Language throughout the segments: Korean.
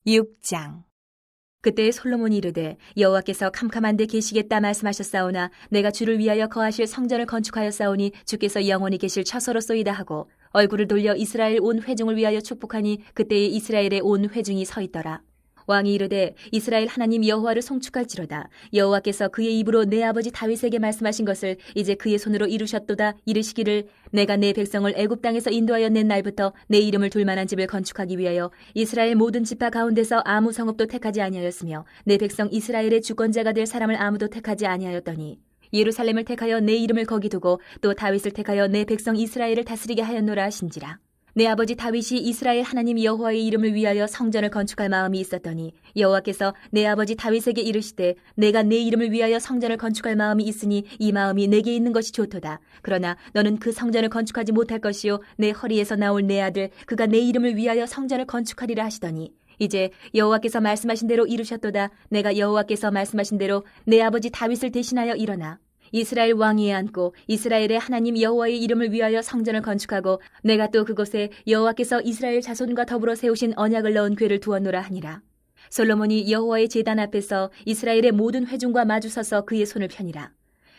6장. 그때 솔로몬이 이르되 여호와께서 캄캄한 데 계시겠다 말씀하셨사오나 내가 주를 위하여 거하실 성전을 건축하였사오니 주께서 영원히 계실 처소로소이다 하고 얼굴을 돌려 이스라엘 온 회중을 위하여 축복하니 그때에 이스라엘의 온 회중이 서 있더라. 왕이 이르되 이스라엘 하나님 여호와를 송축할지로다. 여호와께서 그의 입으로 내 아버지 다윗에게 말씀하신 것을 이제 그의 손으로 이루셨도다. 이르시기를 내가 내 백성을 애굽 땅에서 인도하여 낸 날부터 내 이름을 둘 만한 집을 건축하기 위하여 이스라엘 모든 지파 가운데서 아무 성읍도 택하지 아니하였으며 내 백성 이스라엘의 주권자가 될 사람을 아무도 택하지 아니하였더니 예루살렘을 택하여 내 이름을 거기 두고 또 다윗을 택하여 내 백성 이스라엘을 다스리게 하였노라 하신지라. 내 아버지 다윗이 이스라엘 하나님 여호와의 이름을 위하여 성전을 건축할 마음이 있었더니 여호와께서 내 아버지 다윗에게 이르시되 내가 내 이름을 위하여 성전을 건축할 마음이 있으니 이 마음이 내게 있는 것이 좋도다. 그러나 너는 그 성전을 건축하지 못할 것이요 내 허리에서 나올 내 아들 그가 내 이름을 위하여 성전을 건축하리라 하시더니 이제 여호와께서 말씀하신 대로 이루셨도다. 내가 여호와께서 말씀하신 대로 내 아버지 다윗을 대신하여 일어나 이스라엘 왕위에 앉고 이스라엘의 하나님 여호와의 이름을 위하여 성전을 건축하고 내가 또 그곳에 여호와께서 이스라엘 자손과 더불어 세우신 언약을 넣은 궤를 두었노라 하니라. 솔로몬이 여호와의 제단 앞에서 이스라엘의 모든 회중과 마주서서 그의 손을 펴니라.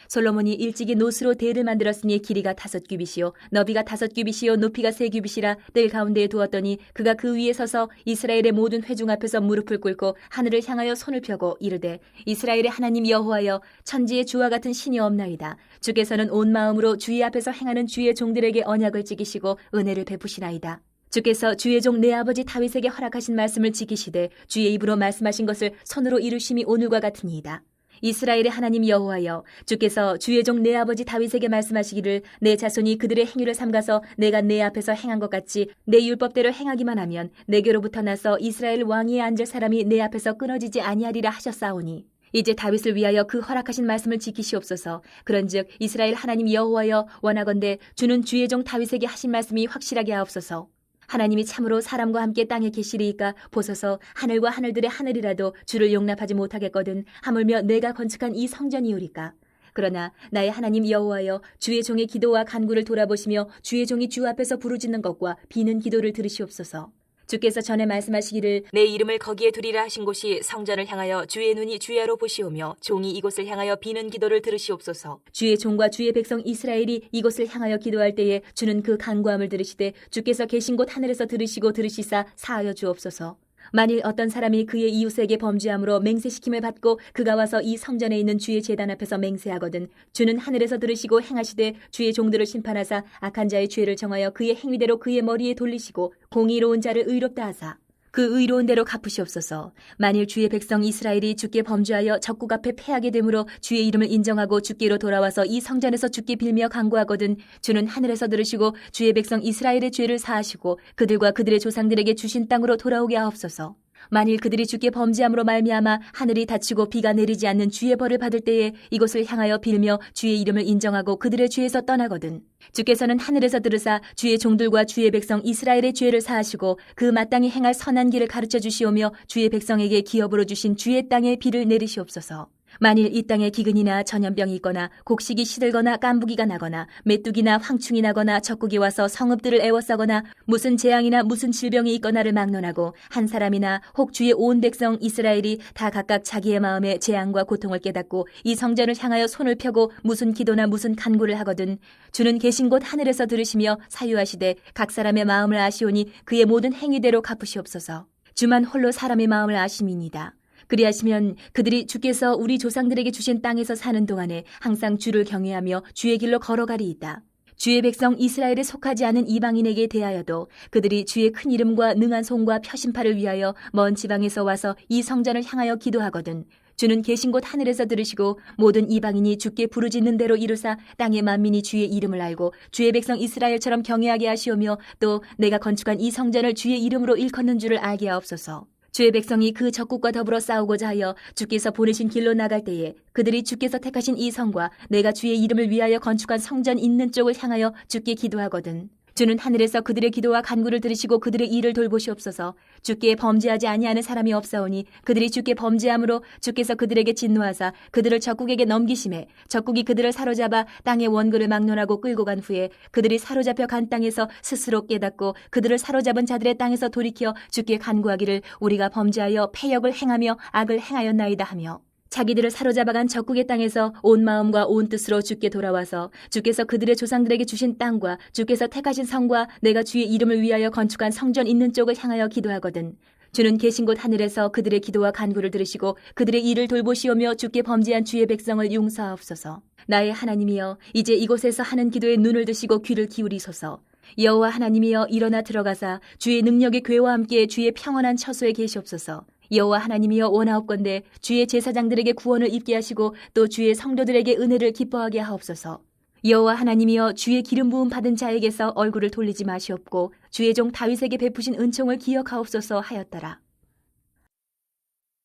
솔로몬이 일찍이 노스로 대를 만들었으니 길이가 5규빗이요 너비가 5규빗이요 높이가 3규빗이라 뜰 가운데에 두었더니 그가 그 위에 서서 이스라엘의 모든 회중 앞에서 무릎을 꿇고 하늘을 향하여 손을 펴고 이르되 이스라엘의 하나님 여호와여 천지의 주와 같은 신이 없나이다. 주께서는 온 마음으로 주의 앞에서 행하는 주의 종들에게 언약을 지키시고 은혜를 베푸시나이다. 주께서 주의 종 내 아버지 다윗에게 허락하신 말씀을 지키시되 주의 입으로 말씀하신 것을 손으로 이루심이 오늘과 같으니이다. 이스라엘의 하나님 여호와여 주께서 주의 종 내 아버지 다윗에게 말씀하시기를 내 자손이 그들의 행위를 삼가서 내가 내 앞에서 행한 것 같이 내 율법대로 행하기만 하면 내게로부터 나서 이스라엘 왕위에 앉을 사람이 내 앞에서 끊어지지 아니하리라 하셨사오니 이제 다윗을 위하여 그 허락하신 말씀을 지키시옵소서. 그런즉 이스라엘 하나님 여호와여 원하건대 주는 주의 종 다윗에게 하신 말씀이 확실하게 하옵소서. 하나님이 참으로 사람과 함께 땅에 계시리이까 보소서. 하늘과 하늘들의 하늘이라도 주를 용납하지 못하겠거든 하물며 내가 건축한 이 성전이오리까. 그러나 나의 하나님 여호와여 주의 종의 기도와 간구를 돌아보시며 주의 종이 주 앞에서 부르짖는 것과 비는 기도를 들으시옵소서. 주께서 전에 말씀하시기를 내 이름을 거기에 두리라 하신 곳이 성전을 향하여 주의 눈이 주야로 보시오며 종이 이곳을 향하여 비는 기도를 들으시옵소서. 주의 종과 주의 백성 이스라엘이 이곳을 향하여 기도할 때에 주는 그 간구함을 들으시되 주께서 계신 곳 하늘에서 들으시고 들으시사 사하여 주옵소서. 만일 어떤 사람이 그의 이웃에게 범죄함으로 맹세시킴을 받고 그가 와서 이 성전에 있는 주의 제단 앞에서 맹세하거든 주는 하늘에서 들으시고 행하시되 주의 종들을 심판하사 악한 자의 죄를 정하여 그의 행위대로 그의 머리에 돌리시고 공의로운 자를 의롭다 하사 그 의로운 대로 갚으시옵소서. 만일 주의 백성 이스라엘이 주께 범죄하여 적국 앞에 패하게 되므로 주의 이름을 인정하고 주께로 돌아와서 이 성전에서 주께 빌며 간구하거든 주는 하늘에서 들으시고 주의 백성 이스라엘의 죄를 사하시고 그들과 그들의 조상들에게 주신 땅으로 돌아오게 하옵소서. 만일 그들이 주께 범죄함으로 말미암아 하늘이 닫히고 비가 내리지 않는 주의 벌을 받을 때에 이곳을 향하여 빌며 주의 이름을 인정하고 그들의 죄에서 떠나거든 주께서는 하늘에서 들으사 주의 종들과 주의 백성 이스라엘의 죄를 사하시고 그 마땅히 행할 선한 길을 가르쳐 주시오며 주의 백성에게 기업으로 주신 주의 땅에 비를 내리시옵소서. 만일 이 땅에 기근이나 전염병이 있거나 곡식이 시들거나 깐부기가 나거나 메뚜기나 황충이 나거나 적국이 와서 성읍들을 애워싸거나 무슨 재앙이나 무슨 질병이 있거나를 막론하고 한 사람이나 혹 주의 온 백성 이스라엘이 다 각각 자기의 마음에 재앙과 고통을 깨닫고 이 성전을 향하여 손을 펴고 무슨 기도나 무슨 간구를 하거든 주는 계신 곳 하늘에서 들으시며 사유하시되 각 사람의 마음을 아시오니 그의 모든 행위대로 갚으시옵소서. 주만 홀로 사람의 마음을 아심이니이다. 그리하시면 그들이 주께서 우리 조상들에게 주신 땅에서 사는 동안에 항상 주를 경외하며 주의 길로 걸어가리이다. 주의 백성 이스라엘에 속하지 않은 이방인에게 대하여도 그들이 주의 큰 이름과 능한 손과 표심팔을 위하여 먼 지방에서 와서 이 성전을 향하여 기도하거든 주는 계신 곳 하늘에서 들으시고 모든 이방인이 주께 부르짖는 대로 이루사 땅의 만민이 주의 이름을 알고 주의 백성 이스라엘처럼 경외하게 하시오며 또 내가 건축한 이 성전을 주의 이름으로 일컫는 줄을 알게 하옵소서. 주의 백성이 그 적국과 더불어 싸우고자 하여 주께서 보내신 길로 나갈 때에 그들이 주께서 택하신 이 성과 내가 주의 이름을 위하여 건축한 성전 있는 쪽을 향하여 주께 기도하거든 주는 하늘에서 그들의 기도와 간구를 들으시고 그들의 일을 돌보시옵소서. 주께 범죄하지 아니하는 사람이 없사오니 그들이 주께 범죄함으로 주께서 그들에게 진노하사 그들을 적국에게 넘기심에 적국이 그들을 사로잡아 땅의 원그를 막론하고 끌고 간 후에 그들이 사로잡혀 간 땅에서 스스로 깨닫고 그들을 사로잡은 자들의 땅에서 돌이켜 주께 간구하기를 우리가 범죄하여 패역을 행하며 악을 행하였나이다 하며 자기들을 사로잡아간 적국의 땅에서 온 마음과 온 뜻으로 주께 돌아와서 주께서 그들의 조상들에게 주신 땅과 주께서 택하신 성과 내가 주의 이름을 위하여 건축한 성전 있는 쪽을 향하여 기도하거든. 주는 계신 곳 하늘에서 그들의 기도와 간구를 들으시고 그들의 일을 돌보시오며 주께 범죄한 주의 백성을 용서하옵소서. 나의 하나님이여 이제 이곳에서 하는 기도에 눈을 드시고 귀를 기울이소서. 여호와 하나님이여 일어나 들어가사 주의 능력의 궤와 함께 주의 평안한 처소에 계시옵소서. 여호와 하나님이여 원하옵건대 주의 제사장들에게 구원을 입게 하시고 또 주의 성도들에게 은혜를 기뻐하게 하옵소서. 여호와 하나님이여 주의 기름 부음 받은 자에게서 얼굴을 돌리지 마시옵고 주의 종 다윗에게 베푸신 은총을 기억하옵소서 하였더라.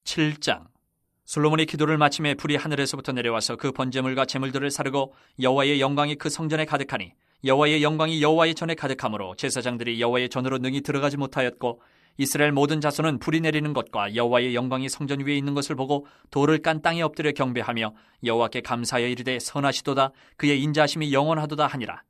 7장. 솔로몬이 기도를 마침에 불이 하늘에서부터 내려와서 그 번제물과 제물들을 사르고 여호와의 영광이 그 성전에 가득하니 여호와의 영광이 여호와의 전에 가득하므로 제사장들이 여호와의 전으로 능히 들어가지 못하였고 이스라엘 모든 자손은 불이 내리는 것과 여호와의 영광이 성전 위에 있는 것을 보고 돌을 깐 땅에 엎드려 경배하며 여호와께 감사하여 이르되 선하시도다 그의 인자하심이 영원하도다 하니라.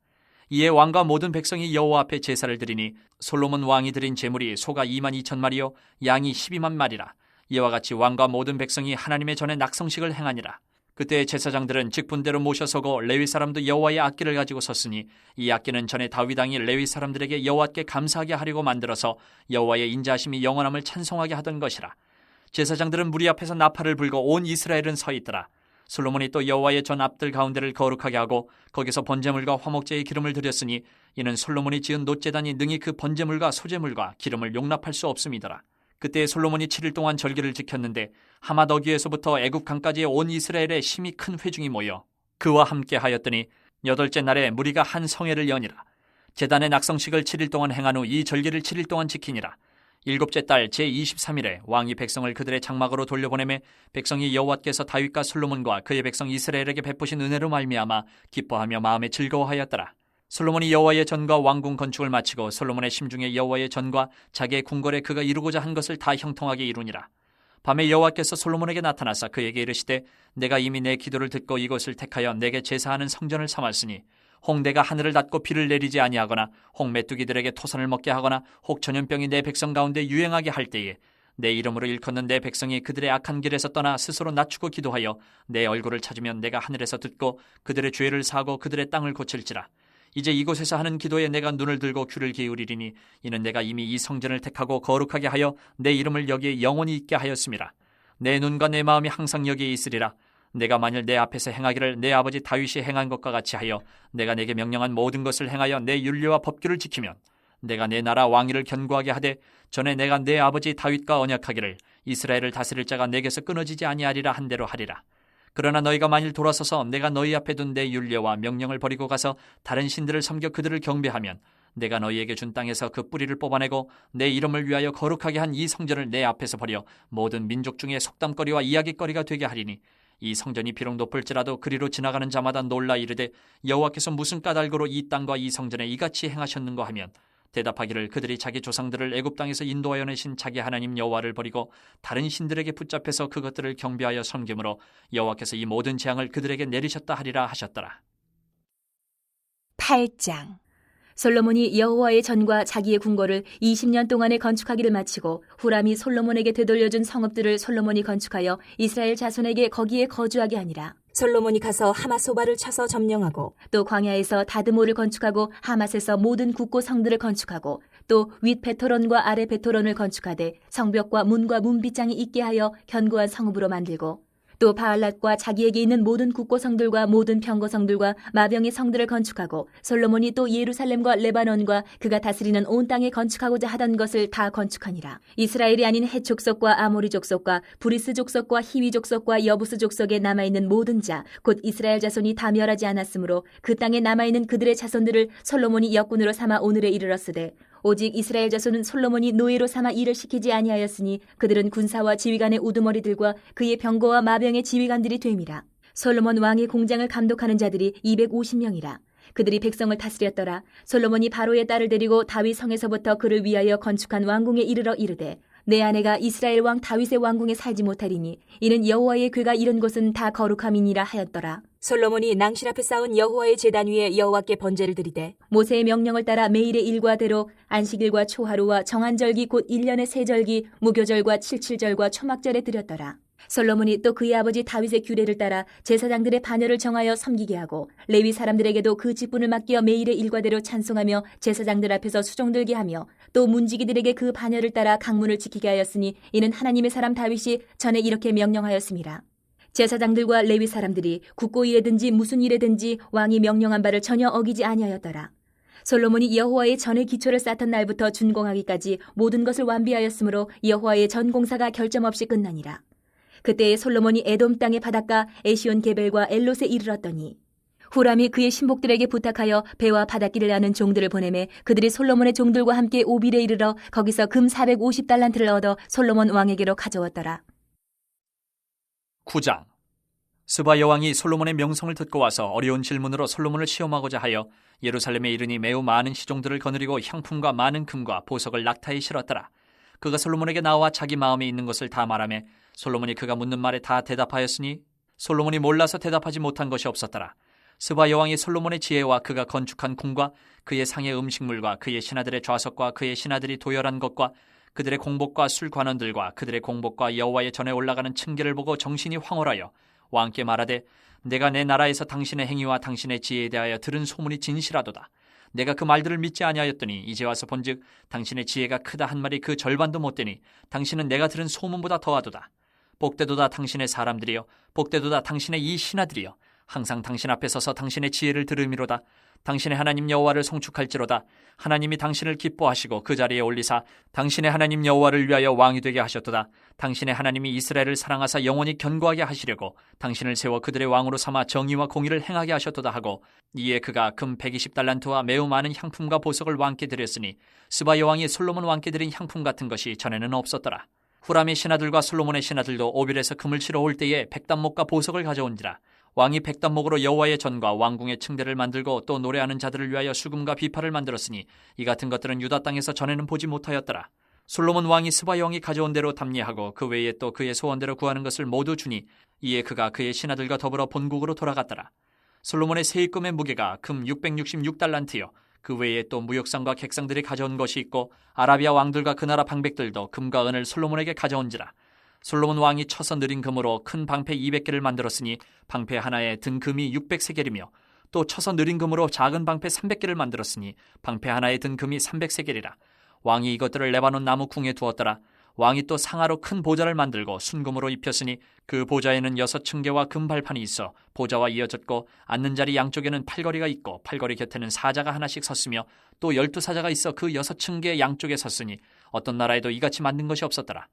이에 왕과 모든 백성이 여호와 앞에 제사를 드리니 솔로몬 왕이 드린 제물이 소가 22,000마리요 양이 12만 마리라. 이와 같이 왕과 모든 백성이 하나님의 전에 낙성식을 행하니라. 그때 제사장들은 직분대로 모셔서고 레위 사람도 여호와의 악기를 가지고 섰으니 이 악기는 전에 다윗 왕이 레위 사람들에게 여호와께 감사하게 하려고 만들어서 여호와의 인자하심이 영원함을 찬송하게 하던 것이라. 제사장들은 무리 앞에서 나팔을 불고 온 이스라엘은 서 있더라. 솔로몬이 또 여호와의 전 앞들 가운데를 거룩하게 하고 거기서 번제물과 화목제의 기름을 드렸으니 이는 솔로몬이 지은 놋제단이 능히 그 번제물과 소제물과 기름을 용납할 수 없음이더라. 그때 솔로몬이 7일 동안 절기를 지켰는데 하맛 어귀에서부터 애굽 강까지의 온 이스라엘에 심히 큰 회중이 모여 그와 함께 하였더니 8째 날에 무리가 한 성회를 여니라. 제단의 낙성식을 7일 동안 행한 후 이 절기를 7일 동안 지키니라. 7째 달 제23일에 왕이 백성을 그들의 장막으로 돌려보내매 백성이 여호와께서 다윗과 솔로몬과 그의 백성 이스라엘에게 베푸신 은혜로 말미암아 기뻐하며 마음에 즐거워하였더라. 솔로몬이 여호와의 전과 왕궁 건축을 마치고 솔로몬의 심중에 여호와의 전과 자기의 궁궐에 그가 이루고자 한 것을 다 형통하게 이루니라. 밤에 여호와께서 솔로몬에게 나타나사 그에게 이르시되 내가 이미 내 기도를 듣고 이것을 택하여 내게 제사하는 성전을 삼았으니 혹 내가 하늘을 닫고 비를 내리지 아니하거나 혹 메뚜기들에게 토산을 먹게 하거나 혹 전염병이 내 백성 가운데 유행하게 할 때에 내 이름으로 일컫는 내 백성이 그들의 악한 길에서 떠나 스스로 낮추고 기도하여 내 얼굴을 찾으면 내가 하늘에서 듣고 그들의 죄를 사하고 그들의 땅을 고칠지라. 이제 이곳에서 하는 기도에 내가 눈을 들고 귀를 기울이리니 이는 내가 이미 이 성전을 택하고 거룩하게 하여 내 이름을 여기에 영원히 있게 하였음이라. 내 눈과 내 마음이 항상 여기에 있으리라. 내가 만일 내 앞에서 행하기를 내 아버지 다윗이 행한 것과 같이 하여 내가 내게 명령한 모든 것을 행하여 내 율례와 법규를 지키면 내가 내 나라 왕위를 견고하게 하되 전에 내가 내 아버지 다윗과 언약하기를 이스라엘을 다스릴 자가 내게서 끊어지지 아니하리라 한 대로 하리라. 그러나 너희가 만일 돌아서서 내가 너희 앞에 둔 내 율례와 명령을 버리고 가서 다른 신들을 섬겨 그들을 경배하면 내가 너희에게 준 땅에서 그 뿌리를 뽑아내고 내 이름을 위하여 거룩하게 한 이 성전을 내 앞에서 버려 모든 민족 중에 속담거리와 이야기거리가 되게 하리니 이 성전이 비록 높을지라도 그리로 지나가는 자마다 놀라 이르되 여호와께서 무슨 까닭으로 이 땅과 이 성전에 이같이 행하셨는가 하면 대답하기를 그들이 자기 조상들을 애굽 땅에서 인도하여 내신 자기 하나님 여호와를 버리고 다른 신들에게 붙잡혀서 그것들을 경배하여 섬김으로 여호와께서 이 모든 재앙을 그들에게 내리셨다 하리라 하셨더라. 8장. 솔로몬이 여호와의 전과 자기의 궁궐을 20년 동안에 건축하기를 마치고 후람이 솔로몬에게 되돌려준 성읍들을 솔로몬이 건축하여 이스라엘 자손에게 거기에 거주하게 하니라. 솔로몬이 가서 하맛소바를 쳐서 점령하고 또 광야에서 다드모를 건축하고 하맛에서 모든 국고 성들을 건축하고 또 윗 베토론과 아래 베토론을 건축하되 성벽과 문과 문빗장이 있게 하여 견고한 성읍으로 만들고 또 바알랏과 자기에게 있는 모든 국고성들과 모든 병거성들과 마병의 성들을 건축하고 솔로몬이 또 예루살렘과 레바논과 그가 다스리는 온 땅에 건축하고자 하던 것을 다 건축하니라. 이스라엘이 아닌 헷 족속과 아모리 족속과 브리스 족속과 히위 족속과 여부스 족속에 남아있는 모든 자 곧 이스라엘 자손이 다 멸하지 않았으므로 그 땅에 남아있는 그들의 자손들을 솔로몬이 역군으로 삼아 오늘에 이르렀으되 오직 이스라엘 자손은 솔로몬이 노예로 삼아 일을 시키지 아니하였으니 그들은 군사와 지휘관의 우두머리들과 그의 병거와 마병의 지휘관들이 됨이라. 솔로몬 왕의 공장을 감독하는 자들이 250명이라. 그들이 백성을 다스렸더라. 솔로몬이 바로의 딸을 데리고 다윗 성에서부터 그를 위하여 건축한 왕궁에 이르러 이르되 내 아내가 이스라엘 왕 다윗의 왕궁에 살지 못하리니 이는 여호와의 궤가 이른 곳은 다 거룩함이니라 하였더라. 솔로몬이 낭실 앞에 쌓은 여호와의 제단 위에 여호와께 번제를 드리되 모세의 명령을 따라 매일의 일과대로 안식일과 초하루와 정한절기 곧 1년의 세절기 무교절과 칠칠절과 초막절에 드렸더라. 솔로몬이 또 그의 아버지 다윗의 규례를 따라 제사장들의 반열을 정하여 섬기게 하고 레위 사람들에게도 그 직분을 맡겨 매일의 일과대로 찬송하며 제사장들 앞에서 수종들게 하며 또 문지기들에게 그 반열을 따라 강문을 지키게 하였으니 이는 하나님의 사람 다윗이 전에 이렇게 명령하였음이라. 제사장들과 레위 사람들이 국고 일에든지 무슨 일에든지 왕이 명령한 바를 전혀 어기지 아니하였더라. 솔로몬이 여호와의 전의 기초를 쌓던 날부터 준공하기까지 모든 것을 완비하였으므로 여호와의 전 공사가 결점 없이 끝나니라. 그때에 솔로몬이 에돔 땅의 바닷가 에시온 게벨과 엘롯에 이르렀더니 후람이 그의 신복들에게 부탁하여 배와 바닷길을 아는 종들을 보내매 그들이 솔로몬의 종들과 함께 오빌에 이르러 거기서 금 450달란트를 얻어 솔로몬 왕에게로 가져왔더라. 9장. 스바 여왕이 솔로몬의 명성을 듣고 와서 어려운 질문으로 솔로몬을 시험하고자 하여 예루살렘에 이르니 매우 많은 시종들을 거느리고 향품과 많은 금과 보석을 낙타에 실었더라. 그가 솔로몬에게 나와 자기 마음에 있는 것을 다 말하며 솔로몬이 그가 묻는 말에 다 대답하였으니 솔로몬이 몰라서 대답하지 못한 것이 없었더라. 스바 여왕이 솔로몬의 지혜와 그가 건축한 궁과 그의 상의 음식물과 그의 신하들의 좌석과 그의 신하들이 도열한 것과 그들의 공복과 술 관원들과 그들의 공복과 여호와의 전에 올라가는 층계를 보고 정신이 황홀하여 왕께 말하되 내가 내 나라에서 당신의 행위와 당신의 지혜에 대하여 들은 소문이 진실하도다. 내가 그 말들을 믿지 아니하였더니 이제 와서 본즉 당신의 지혜가 크다 한 말이 그 절반도 못되니 당신은 내가 들은 소문보다 더하도다. 복되도다 당신의 사람들이여 복되도다 당신의 이 신하들이여 항상 당신 앞에 서서 당신의 지혜를 들음이로다. 당신의 하나님 여호와를 송축할지로다. 하나님이 당신을 기뻐하시고 그 자리에 올리사 당신의 하나님 여호와를 위하여 왕이 되게 하셨도다. 당신의 하나님이 이스라엘을 사랑하사 영원히 견고하게 하시려고 당신을 세워 그들의 왕으로 삼아 정의와 공의를 행하게 하셨도다 하고 이에 그가 금 120달란트와 매우 많은 향품과 보석을 왕께 드렸으니 스바 여왕이 솔로몬 왕께 드린 향품 같은 것이 전에는 없었더라. 후람의 신하들과 솔로몬의 신하들도 오빌에서 금을 치러 올 때에 백단목과 보석을 가져온지라. 왕이 백단목으로 여호와의 전과 왕궁의 층대를 만들고 또 노래하는 자들을 위하여 수금과 비파를 만들었으니 이 같은 것들은 유다 땅에서 전에는 보지 못하였더라. 솔로몬 왕이 스바 여왕이 가져온 대로 답례하고 그 외에 또 그의 소원대로 구하는 것을 모두 주니 이에 그가 그의 신하들과 더불어 본국으로 돌아갔더라. 솔로몬의 세입금의 무게가 금 666달란트요 그 외에 또 무역상과 객상들이 가져온 것이 있고 아라비아 왕들과 그 나라 방백들도 금과 은을 솔로몬에게 가져온지라. 솔로몬 왕이 쳐서 느린 금으로 큰 방패 200개를 만들었으니 방패 하나에 든 금이 600세겔이며 또 쳐서 느린 금으로 작은 방패 300개를 만들었으니 방패 하나에 든 금이 300세겔이라. 왕이 이것들을 레바논 나무 궁에 두었더라. 왕이 또 상하로 큰 보좌를 만들고 순금으로 입혔으니 그 보좌에는 6층계와 금발판이 있어 보좌와 이어졌고 앉는 자리 양쪽에는 팔걸이가 있고 팔걸이 곁에는 사자가 하나씩 섰으며 또 12사자가 있어 그 6층계 양쪽에 섰으니 어떤 나라에도 이같이 만든 것이 없었더라.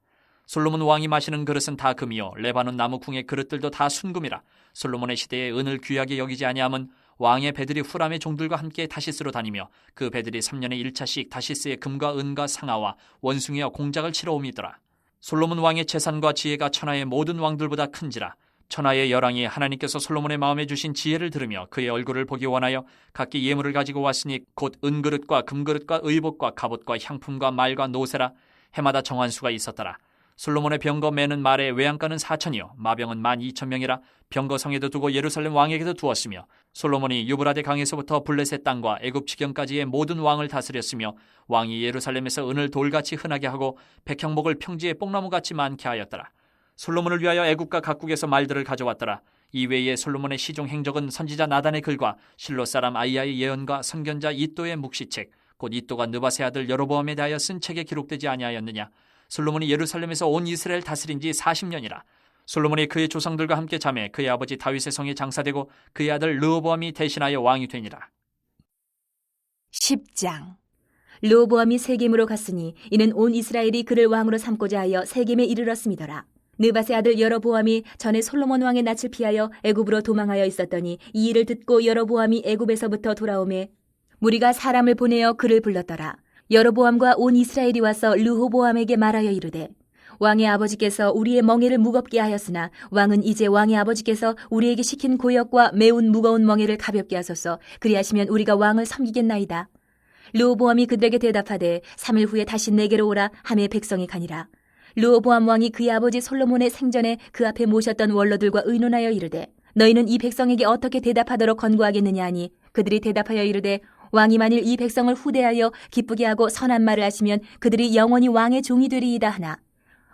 솔로몬 왕이 마시는 그릇은 다 금이요 레바논 나무 궁의 그릇들도 다 순금이라. 솔로몬의 시대에 은을 귀하게 여기지 아니함은 왕의 배들이 후람의 종들과 함께 다시스로 다니며 그 배들이 3년에 1차씩 다시스의 금과 은과 상아와 원숭이와 공작을 치러 옴이더라. 솔로몬 왕의 재산과 지혜가 천하의 모든 왕들보다 큰지라. 천하의 열왕이 하나님께서 솔로몬의 마음에 주신 지혜를 들으며 그의 얼굴을 보기 원하여 각기 예물을 가지고 왔으니 곧 은그릇과 금그릇과 의복과 갑옷과 향품과 말과 노새라. 해마다 정한 수가 있었더라. 솔로몬의 병거 매는 말의 외양간은 4천이요 마병은 12,000명이라. 병거 성에도 두고 예루살렘 왕에게도 두었으며 솔로몬이 유브라데 강에서부터 블레셋 땅과 애굽 지경까지의 모든 왕을 다스렸으며 왕이 예루살렘에서 은을 돌같이 흔하게 하고 백향목을 평지에 뽕나무같이 많게 하였더라. 솔로몬을 위하여 애굽과 각국에서 말들을 가져왔더라. 이외에 솔로몬의 시종 행적은 선지자 나단의 글과 실로 사람 아이야의 예언과 선견자 이또의 묵시책 곧 이또가 느바세 아들 여로보암에 대하여 쓴 책에 기록되지 아니하였느냐. 솔로몬이 예루살렘에서 온 이스라엘 다스린 지 40년이라. 솔로몬이 그의 조상들과 함께 잠에 그의 아버지 다윗의 성에 장사되고 그의 아들 르호보암이 대신하여 왕이 되니라. 10장. 르호보암이 세겜으로 갔으니 이는 온 이스라엘이 그를 왕으로 삼고자 하여 세겜에 이르렀음이더라. 느밧의 아들 여로보암이 전에 솔로몬 왕의 낯을 피하여 애굽으로 도망하여 있었더니 이 일을 듣고 여로보암이 애굽에서부터 돌아오매 무리가 사람을 보내어 그를 불렀더라. 여로보암과 온 이스라엘이 와서 르호보암에게 말하여 이르되 왕의 아버지께서 우리의 멍에를 무겁게 하였으나 왕은 이제 왕의 아버지께서 우리에게 시킨 고역과 매운 무거운 멍에를 가볍게 하소서. 그리하시면 우리가 왕을 섬기겠나이다. 르호보암이 그들에게 대답하되 3일 후에 다시 내게로 오라 하매 백성이 가니라. 르호보암 왕이 그의 아버지 솔로몬의 생전에 그 앞에 모셨던 원로들과 의논하여 이르되 너희는 이 백성에게 어떻게 대답하도록 권고하겠느냐 하니 그들이 대답하여 이르되 왕이 만일 이 백성을 후대하여 기쁘게 하고 선한 말을 하시면 그들이 영원히 왕의 종이 되리이다 하나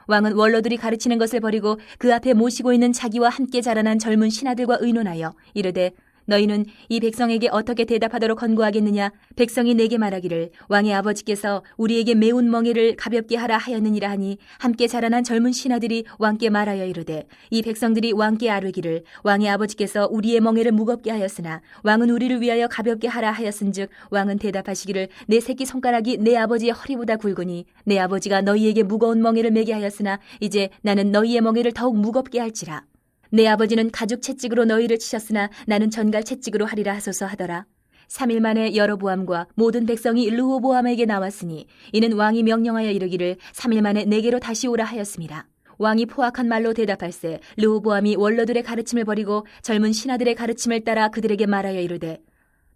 왕은 원로들이 가르치는 것을 버리고 그 앞에 모시고 있는 자기와 함께 자라난 젊은 신하들과 의논하여 이르되 너희는 이 백성에게 어떻게 대답하도록 권고하겠느냐? 백성이 내게 말하기를 왕의 아버지께서 우리에게 매운 멍에를 가볍게 하라 하였느니라 하니 함께 자라난 젊은 신하들이 왕께 말하여 이르되 이 백성들이 왕께 아뢰기를 왕의 아버지께서 우리의 멍에를 무겁게 하였으나 왕은 우리를 위하여 가볍게 하라 하였은즉 왕은 대답하시기를 내 새끼 손가락이 내 아버지의 허리보다 굵으니 내 아버지가 너희에게 무거운 멍에를 매게 하였으나 이제 나는 너희의 멍에를 더욱 무겁게 할지라. 내 아버지는 가죽 채찍으로 너희를 치셨으나 나는 전갈 채찍으로 하리라 하소서 하더라. 3일 만에 여로보암과 모든 백성이 르호보암에게 나왔으니 이는 왕이 명령하여 이르기를 3일 만에 내게로 다시 오라 하였습니다. 왕이 포악한 말로 대답할세 르호보암이 원로들의 가르침을 버리고 젊은 신하들의 가르침을 따라 그들에게 말하여 이르되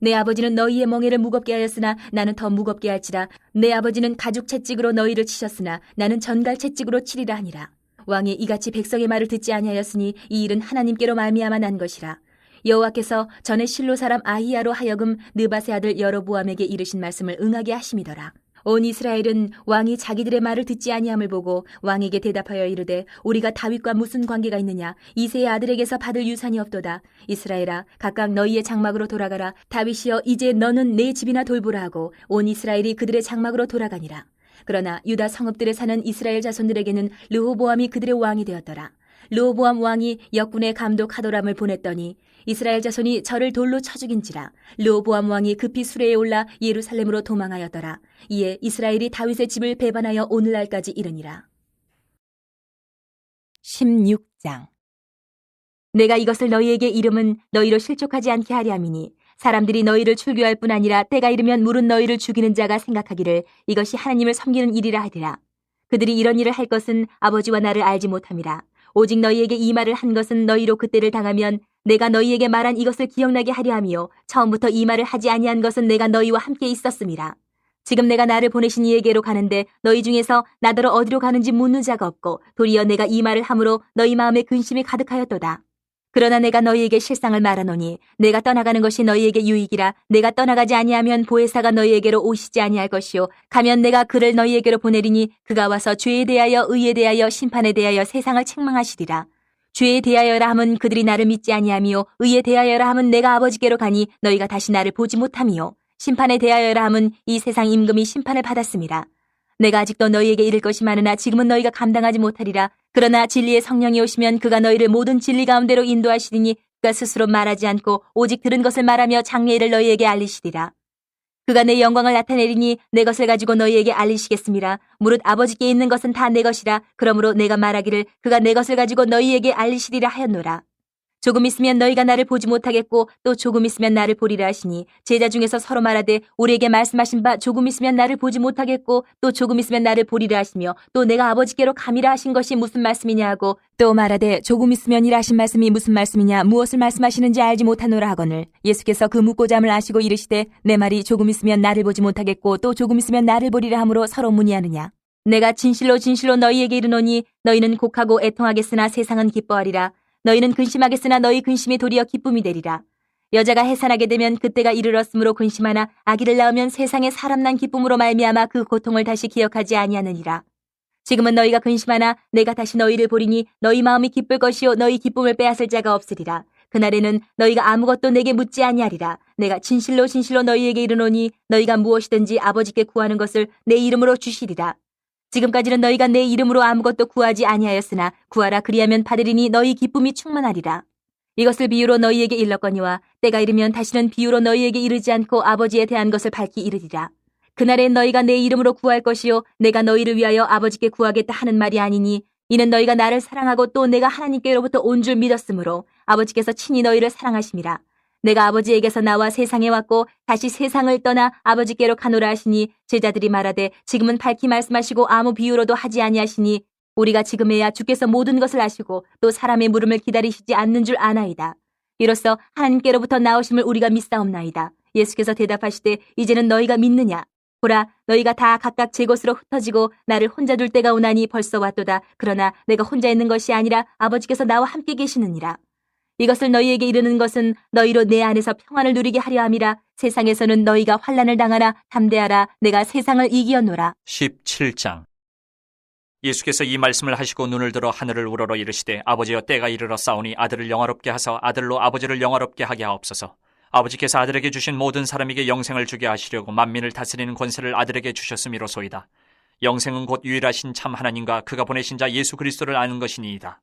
내 아버지는 너희의 멍에를 무겁게 하였으나 나는 더 무겁게 할지라. 내 아버지는 가죽 채찍으로 너희를 치셨으나 나는 전갈 채찍으로 치리라 하니라. 왕이 이같이 백성의 말을 듣지 아니하였으니 이 일은 하나님께로 말미암아 난 것이라. 여호와께서 전에 실로 사람 아히야로 하여금 느밧의 아들 여로보암에게 이르신 말씀을 응하게 하심이더라. 온 이스라엘은 왕이 자기들의 말을 듣지 아니함을 보고 왕에게 대답하여 이르되 우리가 다윗과 무슨 관계가 있느냐? 이새의 아들에게서 받을 유산이 없도다. 이스라엘아 각각 너희의 장막으로 돌아가라. 다윗이여 이제 너는 내 집이나 돌보라 하고 온 이스라엘이 그들의 장막으로 돌아가니라. 그러나 유다 성읍들에 사는 이스라엘 자손들에게는 르호보암이 그들의 왕이 되었더라. 르호보암 왕이 역군의 감독 하도람을 보냈더니 이스라엘 자손이 저를 돌로 쳐 죽인지라. 르호보암 왕이 급히 수레에 올라 예루살렘으로 도망하였더라. 이에 이스라엘이 다윗의 집을 배반하여 오늘날까지 이르니라. 16장 내가 이것을 너희에게 이름은 너희로 실족하지 않게 하려 함이니 사람들이 너희를 출교할 뿐 아니라 때가 이르면 물은 너희를 죽이는 자가 생각하기를 이것이 하나님을 섬기는 일이라 하리라. 그들이 이런 일을 할 것은 아버지와 나를 알지 못함이라. 오직 너희에게 이 말을 한 것은 너희로 그때를 당하면 내가 너희에게 말한 이것을 기억나게 하려 함이요 처음부터 이 말을 하지 아니한 것은 내가 너희와 함께 있었음이라. 지금 내가 나를 보내신 이에게로 가는데 너희 중에서 나더러 어디로 가는지 묻는 자가 없고 도리어 내가 이 말을 함으로 너희 마음에 근심이 가득하였도다. 그러나 내가 너희에게 실상을 말하노니 내가 떠나가는 것이 너희에게 유익이라. 내가 떠나가지 아니하면 보혜사가 너희에게로 오시지 아니할 것이요 가면 내가 그를 너희에게로 보내리니 그가 와서 죄에 대하여 의에 대하여 심판에 대하여 세상을 책망하시리라. 죄에 대하여라 함은 그들이 나를 믿지 아니하미요 의에 대하여라 함은 내가 아버지께로 가니 너희가 다시 나를 보지 못함이요 심판에 대하여라 함은 이 세상 임금이 심판을 받았음이라. 내가 아직도 너희에게 이를 것이 많으나 지금은 너희가 감당하지 못하리라. 그러나 진리의 성령이 오시면 그가 너희를 모든 진리 가운데로 인도하시리니 그가 스스로 말하지 않고 오직 들은 것을 말하며 장래일을 너희에게 알리시리라. 그가 내 영광을 나타내리니 내 것을 가지고 너희에게 알리시겠습니다. 무릇 아버지께 있는 것은 다 내 것이라. 그러므로 내가 말하기를 그가 내 것을 가지고 너희에게 알리시리라 하였노라. 조금 있으면 너희가 나를 보지 못하겠고 또 조금 있으면 나를 보리라 하시니 제자 중에서 서로 말하되 우리에게 말씀하신 바 조금 있으면 나를 보지 못하겠고 또 조금 있으면 나를 보리라 하시며 또 내가 아버지께로 감이라 하신 것이 무슨 말씀이냐 하고 또 말하되 조금 있으면이라 하신 말씀이 무슨 말씀이냐 무엇을 말씀하시는지 알지 못하노라 하거늘 예수께서 그 묻고자 함을 아시고 이르시되 내 말이 조금 있으면 나를 보지 못하겠고 또 조금 있으면 나를 보리라 하므로 서로 문의하느냐. 내가 진실로 진실로 너희에게 이르노니 너희는 곡하고 애통하겠으나 세상은 기뻐하리라. 너희는 근심하겠으나 너희 근심이 도리어 기쁨이 되리라. 여자가 해산하게 되면 그때가 이르렀으므로 근심하나 아기를 낳으면 세상에 사람 난 기쁨으로 말미암아 그 고통을 다시 기억하지 아니하느니라. 지금은 너희가 근심하나 내가 다시 너희를 보리니 너희 마음이 기쁠 것이요 너희 기쁨을 빼앗을 자가 없으리라. 그날에는 너희가 아무것도 내게 묻지 아니하리라. 내가 진실로 진실로 너희에게 이르노니 너희가 무엇이든지 아버지께 구하는 것을 내 이름으로 주시리라. 지금까지는 너희가 내 이름으로 아무것도 구하지 아니하였으나 구하라 그리하면 받으리니 너희 기쁨이 충만하리라. 이것을 비유로 너희에게 일렀거니와 때가 이르면 다시는 비유로 너희에게 이르지 않고 아버지에 대한 것을 밝히 이르리라. 그날엔 너희가 내 이름으로 구할 것이요 내가 너희를 위하여 아버지께 구하겠다 하는 말이 아니니 이는 너희가 나를 사랑하고 또 내가 하나님께로부터 온 줄 믿었으므로 아버지께서 친히 너희를 사랑하심이라. 내가 아버지에게서 나와 세상에 왔고 다시 세상을 떠나 아버지께로 가노라 하시니 제자들이 말하되 지금은 밝히 말씀하시고 아무 비유로도 하지 아니하시니 우리가 지금에야 주께서 모든 것을 아시고 또 사람의 물음을 기다리시지 않는 줄 아나이다. 이로써 하나님께로부터 나오심을 우리가 믿사옵나이다. 예수께서 대답하시되 이제는 너희가 믿느냐? 보라, 너희가 다 각각 제 곳으로 흩어지고 나를 혼자 둘 때가 오나니 벌써 왔도다. 그러나 내가 혼자 있는 것이 아니라 아버지께서 나와 함께 계시느니라. 이것을 너희에게 이르는 것은 너희로 내 안에서 평안을 누리게 하려 함이라. 세상에서는 너희가 환난을 당하나 담대하라. 내가 세상을 이기었노라. 17장. 예수께서 이 말씀을 하시고 눈을 들어 하늘을 우러러 이르시되 아버지여 때가 이르러 싸우니 아들을 영화롭게 하사 아들로 아버지를 영화롭게 하게 하옵소서. 아버지께서 아들에게 주신 모든 사람에게 영생을 주게 하시려고 만민을 다스리는 권세를 아들에게 주셨음이로소이다. 영생은 곧 유일하신 참 하나님과 그가 보내신 자 예수 그리스도를 아는 것이니이다.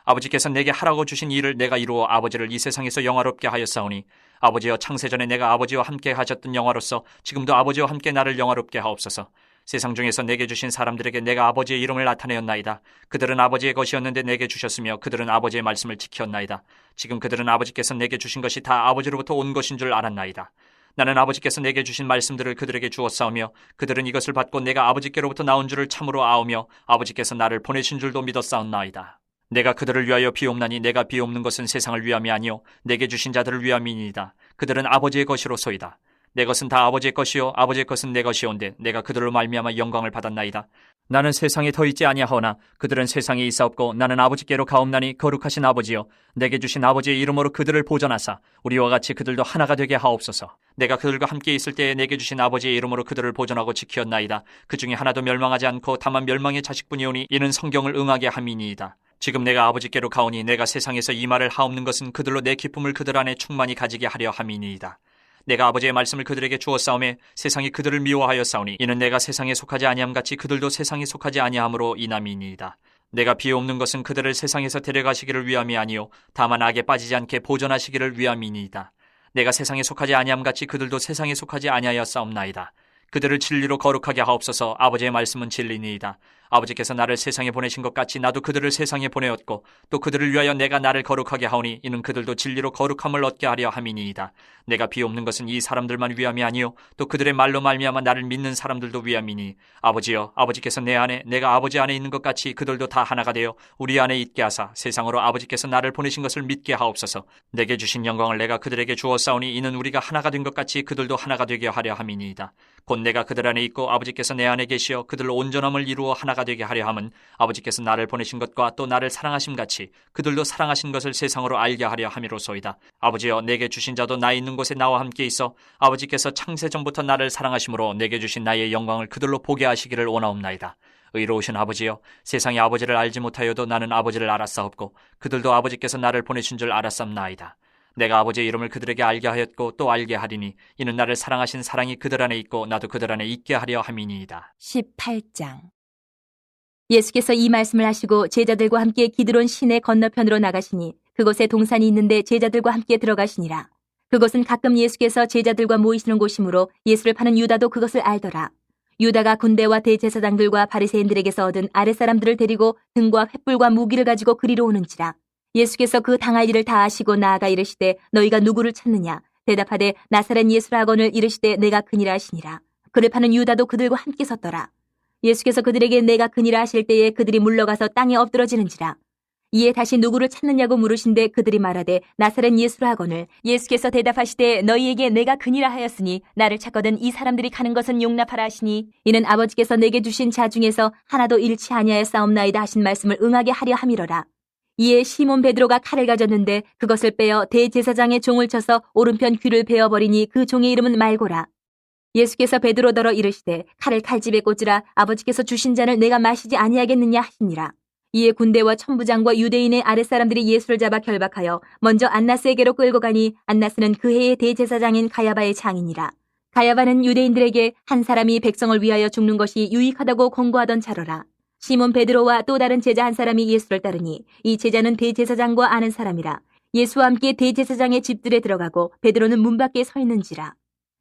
아버지께서 내게 하라고 주신 일을 내가 이루어 아버지를 이 세상에서 영화롭게 하였사오니 아버지여 창세전에 내가 아버지와 함께 하셨던 영화로서 지금도 아버지와 함께 나를 영화롭게 하옵소서. 세상 중에서 내게 주신 사람들에게 내가 아버지의 이름을 나타내었나이다. 그들은 아버지의 것이었는데 내게 주셨으며 그들은 아버지의 말씀을 지켰나이다. 지금 그들은 아버지께서 내게 주신 것이 다 아버지로부터 온 것인 줄 알았나이다. 나는 아버지께서 내게 주신 말씀들을 그들에게 주었사오며 그들은 이것을 받고 내가 아버지께로부터 나온 줄을 참으로 아오며 아버지께서 나를 보내신 줄도 믿었사옵나이다. 내가 그들을 위하여 비옵나니 내가 비옵는 것은 세상을 위함이 아니요 내게 주신 자들을 위함이니이다. 그들은 아버지의 것이로소이다. 내 것은 다 아버지의 것이요 아버지의 것은 내 것이온데 내가 그들로 말미암아 영광을 받았나이다. 나는 세상에 더 있지 아니하오나 그들은 세상에 있사옵고 나는 아버지께로 가옵나니 거룩하신 아버지여 내게 주신 아버지의 이름으로 그들을 보존하사 우리와 같이 그들도 하나가 되게 하옵소서. 내가 그들과 함께 있을 때에 내게 주신 아버지의 이름으로 그들을 보존하고 지키었나이다. 그 중에 하나도 멸망하지 않고 다만 멸망의 자식뿐이오니 이는 성경을 응하게 함이니이다. 지금 내가 아버지께로 가오니 내가 세상에서 이 말을 하옵는 것은 그들로 내 기쁨을 그들 안에 충만히 가지게 하려 함이니이다. 내가 아버지의 말씀을 그들에게 주었사오매 세상이 그들을 미워하였사오니 이는 내가 세상에 속하지 아니함 같이 그들도 세상에 속하지 아니함으로 인함이니이다. 내가 비옵는 것은 그들을 세상에서 데려가시기를 위함이 아니요 다만 악에 빠지지 않게 보존하시기를 위함이니이다. 내가 세상에 속하지 아니함 같이 그들도 세상에 속하지 아니하였사옵나이다. 그들을 진리로 거룩하게 하옵소서. 아버지의 말씀은 진리니이다. 아버지께서 나를 세상에 보내신 것 같이 나도 그들을 세상에 보내었고 또 그들을 위하여 내가 나를 거룩하게 하오니 이는 그들도 진리로 거룩함을 얻게 하려 함이니이다. 내가 비옵는 것은 이 사람들만 위함이 아니요 또 그들의 말로 말미암아 나를 믿는 사람들도 위함이니 아버지여 아버지께서 내 안에 내가 아버지 안에 있는 것 같이 그들도 다 하나가 되어 우리 안에 있게 하사 세상으로 아버지께서 나를 보내신 것을 믿게 하옵소서. 내게 주신 영광을 내가 그들에게 주었사오니 이는 우리가 하나가 된 것 같이 그들도 하나가 되게 하려 함이니이다. 곧 내가 그들 안에 있고 아버지께서 내 안에 계시어 그들로 온전함을 이루어 하나가 되게 하려 함은 아버지께서 나를 보내신 것과 또 나를 사랑하심 같이 그들도 사랑하신 것을 세상으로 알게 하려 함이로소이다. 아버지여 내게 주신 자도 나 있는 곳에 나와 함께 있어 아버지께서 창세전부터 나를 사랑하심으로 내게 주신 나의 영광을 그들로 보게 하시기를 원하옵나이다. 의로우신 아버지여 세상이 아버지를 알지 못하여도 나는 아버지를 알았사옵고 그들도 아버지께서 나를 보내신 줄 알았사옵나이다. 내가 아버지의 이름을 그들에게 알게 하였고 또 알게 하리니 이는 나를 사랑하신 사랑이 그들 안에 있고 나도 그들 안에 있게 하려 함이니이다. 18장. 예수께서 이 말씀을 하시고 제자들과 함께 기드론 시내 건너편으로 나가시니 그곳에 동산이 있는데 제자들과 함께 들어가시니라. 그곳은 가끔 예수께서 제자들과 모이시는 곳이므로 예수를 파는 유다도 그것을 알더라. 유다가 군대와 대제사장들과 바리새인들에게서 얻은 아랫사람들을 데리고 등과 횃불과 무기를 가지고 그리로 오는지라. 예수께서 그 당할 일을 다 아시고 나아가 이르시되 너희가 누구를 찾느냐? 대답하되 나사렛 예수라 하거늘 이르시되 내가 그니라 하시니라. 그를 파는 유다도 그들과 함께 섰더라. 예수께서 그들에게 내가 그니라 하실 때에 그들이 물러가서 땅에 엎드러지는지라. 이에 다시 누구를 찾느냐고 물으신데 그들이 말하되 나사렛 예수라 하거늘 예수께서 대답하시되 너희에게 내가 그니라 하였으니 나를 찾거든 이 사람들이 가는 것은 용납하라 하시니 이는 아버지께서 내게 주신 자 중에서 하나도 잃지 아니하였사옵나이다 하신 말씀을 응하게 하려 함이로라. 이에 시몬 베드로가 칼을 가졌는데 그것을 빼어 대제사장의 종을 쳐서 오른편 귀를 베어버리니 그 종의 이름은 말고라. 예수께서 베드로더러 이르시되 칼을 칼집에 꽂으라. 아버지께서 주신 잔을 내가 마시지 아니하겠느냐 하시니라. 이에 군대와 천부장과 유대인의 아랫사람들이 예수를 잡아 결박하여 먼저 안나스에게로 끌고 가니 안나스는 그 해의 대제사장인 가야바의 장이니라. 가야바는 유대인들에게 한 사람이 백성을 위하여 죽는 것이 유익하다고 권고하던 자로라. 시몬 베드로와 또 다른 제자 한 사람이 예수를 따르니 이 제자는 대제사장과 아는 사람이라. 예수와 함께 대제사장의 집들에 들어가고 베드로는 문 밖에 서 있는지라.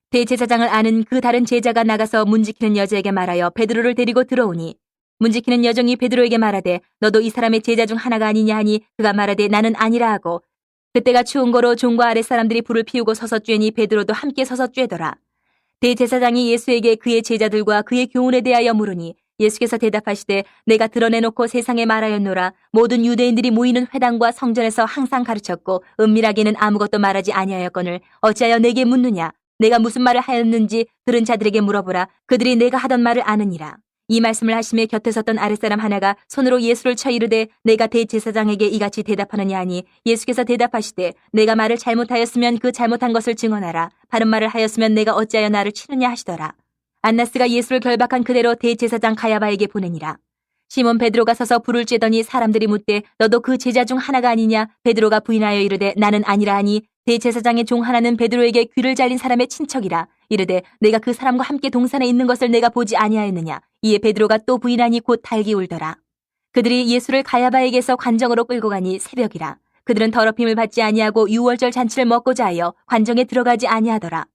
대제사장을 아는 그 다른 제자가 나가서 문 지키는 여자에게 말하여 베드로를 데리고 들어오니 문 지키는 여종이 베드로에게 말하되 너도 이 사람의 제자 중 하나가 아니냐 하니 그가 말하되 나는 아니라 하고 그때가 추운 거로 종과 아랫사람들이 불을 피우고 서서 쬐니 베드로도 함께 서서 쬐더라. 대제사장이 예수에게 그의 제자들과 그의 교훈에 대하여 물으니 예수께서 대답하시되 내가 드러내놓고 세상에 말하였노라. 모든 유대인들이 모이는 회당과 성전에서 항상 가르쳤고 은밀하게는 아무것도 말하지 아니하였거늘 어찌하여 내게 묻느냐. 내가 무슨 말을 하였는지 들은 자들에게 물어보라. 그들이 내가 하던 말을 아느니라. 이 말씀을 하시며 곁에 섰던 아랫사람 하나가 손으로 예수를 쳐 이르되 내가 대제사장에게 이같이 대답하느냐 하니 예수께서 대답하시되 내가 말을 잘못하였으면 그 잘못한 것을 증언하라. 바른 말을 하였으면 내가 어찌하여 나를 치느냐 하시더라. 안나스가 예수를 결박한 그대로 대제사장 가야바에게 보내니라. 시몬 베드로가 서서 불을 쬐더니 사람들이 묻되 너도 그 제자 중 하나가 아니냐. 베드로가 부인하여 이르되 나는 아니라 하니 대제사장의 종 하나는 베드로에게 귀를 잘린 사람의 친척이라. 이르되 내가 그 사람과 함께 동산에 있는 것을 내가 보지 아니하였느냐. 이에 베드로가 또 부인하니 곧 달기 울더라. 그들이 예수를 가야바에게서 관정으로 끌고 가니 새벽이라. 그들은 더럽힘을 받지 아니하고 유월절 잔치를 먹고자 하여 관정에 들어가지 아니하더라.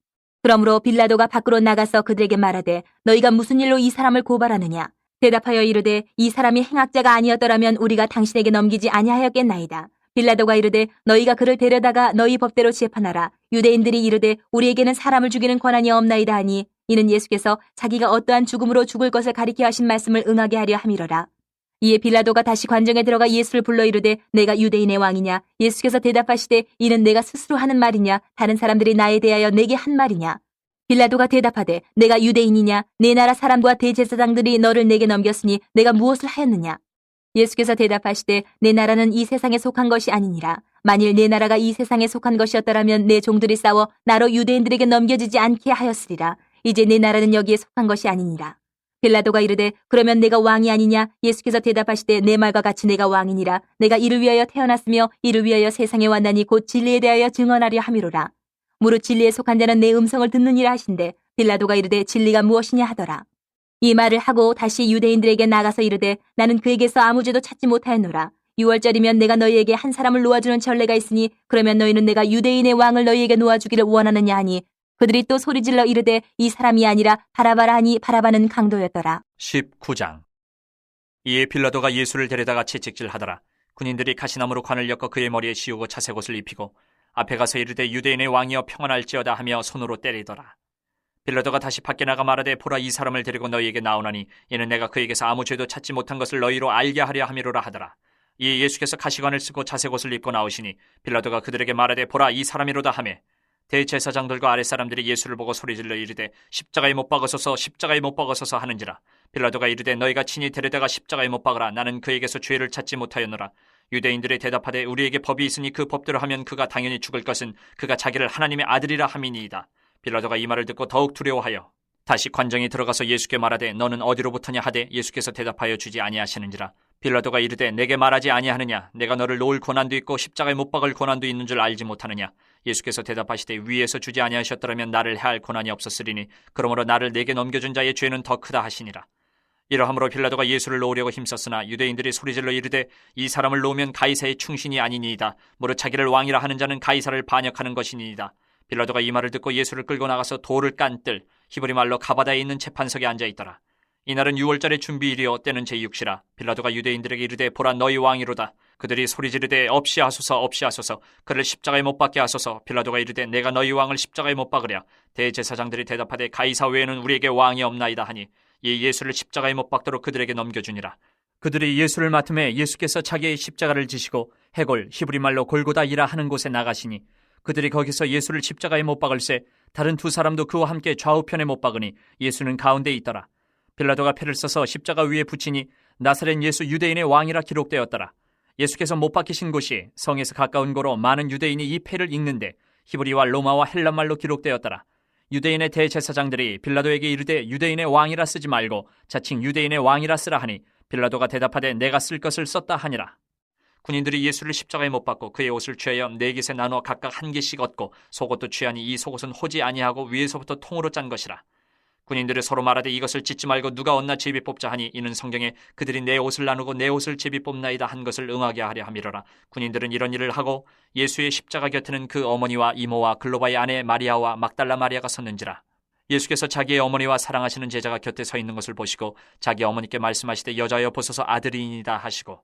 그러므로 빌라도가 밖으로 나가서 그들에게 말하되 너희가 무슨 일로 이 사람을 고발하느냐. 대답하여 이르되 이 사람이 행악자가 아니었더라면 우리가 당신에게 넘기지 아니하였겠나이다. 빌라도가 이르되 너희가 그를 데려다가 너희 법대로 재판하라. 유대인들이 이르되 우리에게는 사람을 죽이는 권한이 없나이다 하니 이는 예수께서 자기가 어떠한 죽음으로 죽을 것을 가리켜 하신 말씀을 응하게 하려 함이로라. 이에 빌라도가 다시 관정에 들어가 예수를 불러 이르되 내가 유대인의 왕이냐. 예수께서 대답하시되 이는 내가 스스로 하는 말이냐 다른 사람들이 나에 대하여 내게 한 말이냐. 빌라도가 대답하되 내가 유대인이냐. 내 나라 사람과 대제사장들이 너를 내게 넘겼으니 내가 무엇을 하였느냐. 예수께서 대답하시되 내 나라는 이 세상에 속한 것이 아니니라. 만일 내 나라가 이 세상에 속한 것이었더라면 내 종들이 싸워 나로 유대인들에게 넘겨지지 않게 하였으리라. 이제 내 나라는 여기에 속한 것이 아니니라. 빌라도가 이르되 그러면 내가 왕이 아니냐. 예수께서 대답하시되 내 말과 같이 내가 왕이니라. 내가 이를 위하여 태어났으며 이를 위하여 세상에 왔나니 곧 진리에 대하여 증언하려 함이로라. 무릇 진리에 속한 자는 내 음성을 듣느니라 하신대 빌라도가 이르되 진리가 무엇이냐 하더라. 이 말을 하고 다시 유대인들에게 나가서 이르되 나는 그에게서 아무 죄도 찾지 못하였노라. 6월절이면 내가 너희에게 한 사람을 놓아주는 전례가 있으니 그러면 너희는 내가 유대인의 왕을 너희에게 놓아주기를 원하느냐 하니 그들이 또 소리질러 이르되 이 사람이 아니라 바라바라 하니 바라바는 강도였더라. 19장. 이에 빌라도가 예수를 데려다가 채찍질하더라. 군인들이 가시나무로 관을 엮어 그의 머리에 씌우고 자색옷을 입히고 앞에 가서 이르되 유대인의 왕이여 평안할지어다 하며 손으로 때리더라. 빌라도가 다시 밖에 나가 말하되 보라 이 사람을 데리고 너희에게 나오나니 이는 내가 그에게서 아무 죄도 찾지 못한 것을 너희로 알게 하려 함이로라 하더라. 이에 예수께서 가시관을 쓰고 자색옷을 입고 나오시니 빌라도가 그들에게 말하되 보라 이 사람이로다 하매 대제사장들과 아랫사람들이 예수를 보고 소리질러 이르되 십자가에 못 박으소서 십자가에 못 박으소서 하는지라. 빌라도가 이르되 너희가 친히 데려다가 십자가에 못 박으라. 나는 그에게서 죄를 찾지 못하였노라. 유대인들이 대답하되 우리에게 법이 있으니 그 법대로 하면 그가 당연히 죽을 것은 그가 자기를 하나님의 아들이라 함이니이다. 빌라도가 이 말을 듣고 더욱 두려워하여 다시 관정에 들어가서 예수께 말하되 너는 어디로부터냐 하되 예수께서 대답하여 주지 아니하시는지라. 빌라도가 이르되 내게 말하지 아니하느냐. 내가 너를 놓을 고난도 있고 십자가에 못 박을 고난도 있는 줄 알지 못하느냐. 예수께서 대답하시되 위에서 주지 아니하셨더라면 나를 해할 고난이 없었으리니 그러므로 나를 내게 넘겨준 자의 죄는 더 크다 하시니라. 이러함으로 빌라도가 예수를 놓으려고 힘썼으나 유대인들이 소리질러 이르되 이 사람을 놓으면 가이사의 충신이 아니니이다. 무릇 자기를 왕이라 하는 자는 가이사를 반역하는 것이니이다. 빌라도가 이 말을 듣고 예수를 끌고 나가서 돌을 깐 뜰 히브리 말로 가바다에 있는 재판석에 앉아있더라. 이날은 6월절의 준비일이요 때는 제6시라. 빌라도가 유대인들에게 이르되 보라 너희 왕이로다. 그들이 소리지르되 없이 하소서 없이 하소서 그를 십자가에 못 박게 하소서. 빌라도가 이르되 내가 너희 왕을 십자가에 못 박으랴. 대제사장들이 대답하되 가이사 외에는 우리에게 왕이 없나이다 하니 이 예수를 십자가에 못 박도록 그들에게 넘겨주니라. 그들이 예수를 맡음에 예수께서 자기의 십자가를 지시고 해골 히브리 말로 골고다이라 하는 곳에 나가시니 그들이 거기서 예수를 십자가에 못 박을새 다른 두 사람도 그와 함께 좌우편에 못 박으니 예수는 가운데 있더라. 빌라도가 패를 써서 십자가 위에 붙이니 나사렛 예수 유대인의 왕이라 기록되었더라. 예수께서 못 박히신 곳이 성에서 가까운 고로 많은 유대인이 이 패를 읽는데 히브리와 로마와 헬란말로 기록되었더라. 유대인의 대제사장들이 빌라도에게 이르되 유대인의 왕이라 쓰지 말고 자칭 유대인의 왕이라 쓰라 하니 빌라도가 대답하되 내가 쓸 것을 썼다 하니라. 군인들이 예수를 십자가에 못 박고 그의 옷을 취하여 네 깃에 나누어 각각 한 개씩 얻고 속옷도 취하니 이 속옷은 호지 아니하고 위에서부터 통으로 짠 것이라. 군인들이 서로 말하되 이것을 찢지 말고 누가 얻나 제비 뽑자 하니 이는 성경에 그들이 내 옷을 나누고 내 옷을 제비 뽑나이다 한 것을 응하게 하려 함이로라. 군인들은 이런 일을 하고 예수의 십자가 곁에는 그 어머니와 이모와 글로바의 아내 마리아와 막달라 마리아가 섰는지라. 예수께서 자기의 어머니와 사랑하시는 제자가 곁에 서 있는 것을 보시고 자기 어머니께 말씀하시되 여자여 보소서 아들이니이다 하시고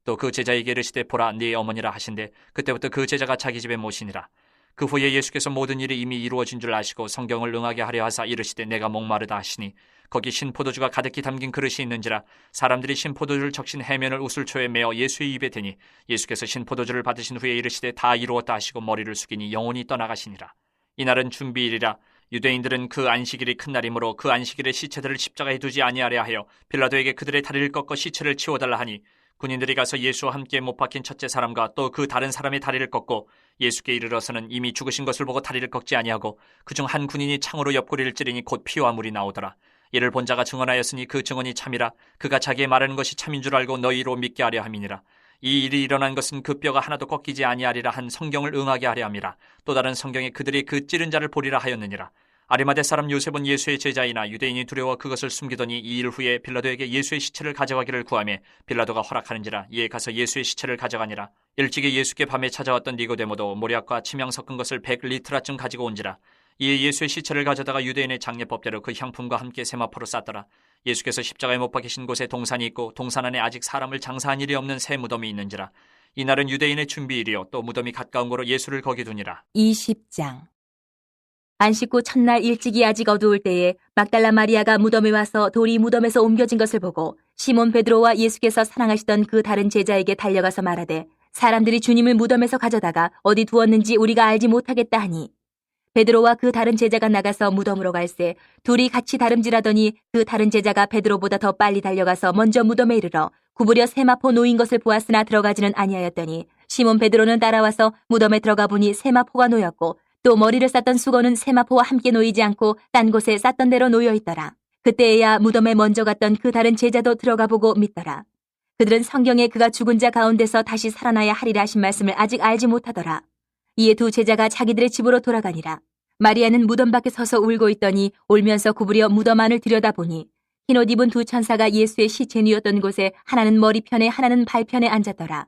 또 그 제자에게 이르시되 보라 네 어머니라 하신대 그때부터 그 제자가 자기 집에 모시니라. 그 후에 예수께서 모든 일이 이미 이루어진 줄 아시고 성경을 응하게 하려 하사 이르시되 내가 목마르다 하시니 거기 신포도주가 가득히 담긴 그릇이 있는지라. 사람들이 신포도주를 적신 해면을 우슬초에 메어 예수의 입에 대니 예수께서 신포도주를 받으신 후에 이르시되 다 이루었다 하시고 머리를 숙이니 영혼이 떠나가시니라. 이날은 준비일이라. 유대인들은 그 안식일이 큰 날이므로 그 안식일에 시체들을 십자가에 두지 아니하려 하여 빌라도에게 그들의 다리를 꺾어 시체를 치워달라 하니 군인들이 가서 예수와 함께 못 박힌 첫째 사람과 또 그 다른 사람의 다리를 꺾고 예수께 이르러서는 이미 죽으신 것을 보고 다리를 꺾지 아니하고 그중 한 군인이 창으로 옆구리를 찌르니 곧 피와 물이 나오더라. 이를 본 자가 증언하였으니 그 증언이 참이라. 그가 자기의 말하는 것이 참인 줄 알고 너희로 믿게 하려 함이니라. 이 일이 일어난 것은 그 뼈가 하나도 꺾이지 아니하리라 한 성경을 응하게 하려 함이라. 또 다른 성경에 그들이 그 찌른 자를 보리라 하였느니라. 아리마대 사람 요셉은 예수의 제자이나 유대인이 두려워 그것을 숨기더니 2일 후에 빌라도에게 예수의 시체를 가져가기를 구하매 빌라도가 허락하는지라. 이에 가서 예수의 시체를 가져가니라. 일찍이 예수께 밤에 찾아왔던 니고데모도 모략과 침향 섞은 것을 100리트라쯤 가지고 온지라. 이에 예수의 시체를 가져다가 유대인의 장례법대로 그 향품과 함께 세마포로 쌌더라. 예수께서 십자가에 못 박히신 곳에 동산이 있고 동산 안에 아직 사람을 장사한 일이 없는 새 무덤이 있는지라. 이날은 유대인의 준비일이요 또 무덤이 가까운 거로 예수를 거기 두니라. 20장. 안식 후 첫날 일찍이 아직 어두울 때에 막달라 마리아가 무덤에 와서 돌이 무덤에서 옮겨진 것을 보고 시몬 베드로와 예수께서 사랑하시던 그 다른 제자에게 달려가서 말하되 사람들이 주님을 무덤에서 가져다가 어디 두었는지 우리가 알지 못하겠다 하니 베드로와 그 다른 제자가 나가서 무덤으로 갈새 둘이 같이 다름질하더니 그 다른 제자가 베드로보다 더 빨리 달려가서 먼저 무덤에 이르러 구부려 세마포 놓인 것을 보았으나 들어가지는 아니하였더니 시몬 베드로는 따라와서 무덤에 들어가 보니 세마포가 놓였고 또 머리를 쌌던 수건은 세마포와 함께 놓이지 않고 딴 곳에 쌌던 대로 놓여 있더라. 그때에야 무덤에 먼저 갔던 그 다른 제자도 들어가 보고 믿더라. 그들은 성경에 그가 죽은 자 가운데서 다시 살아나야 하리라 하신 말씀을 아직 알지 못하더라. 이에 두 제자가 자기들의 집으로 돌아가니라. 마리아는 무덤 밖에 서서 울고 있더니 울면서 구부려 무덤 안을 들여다보니 흰옷 입은 두 천사가 예수의 시체 누웠던 곳에 하나는 머리편에 하나는 발편에 앉았더라.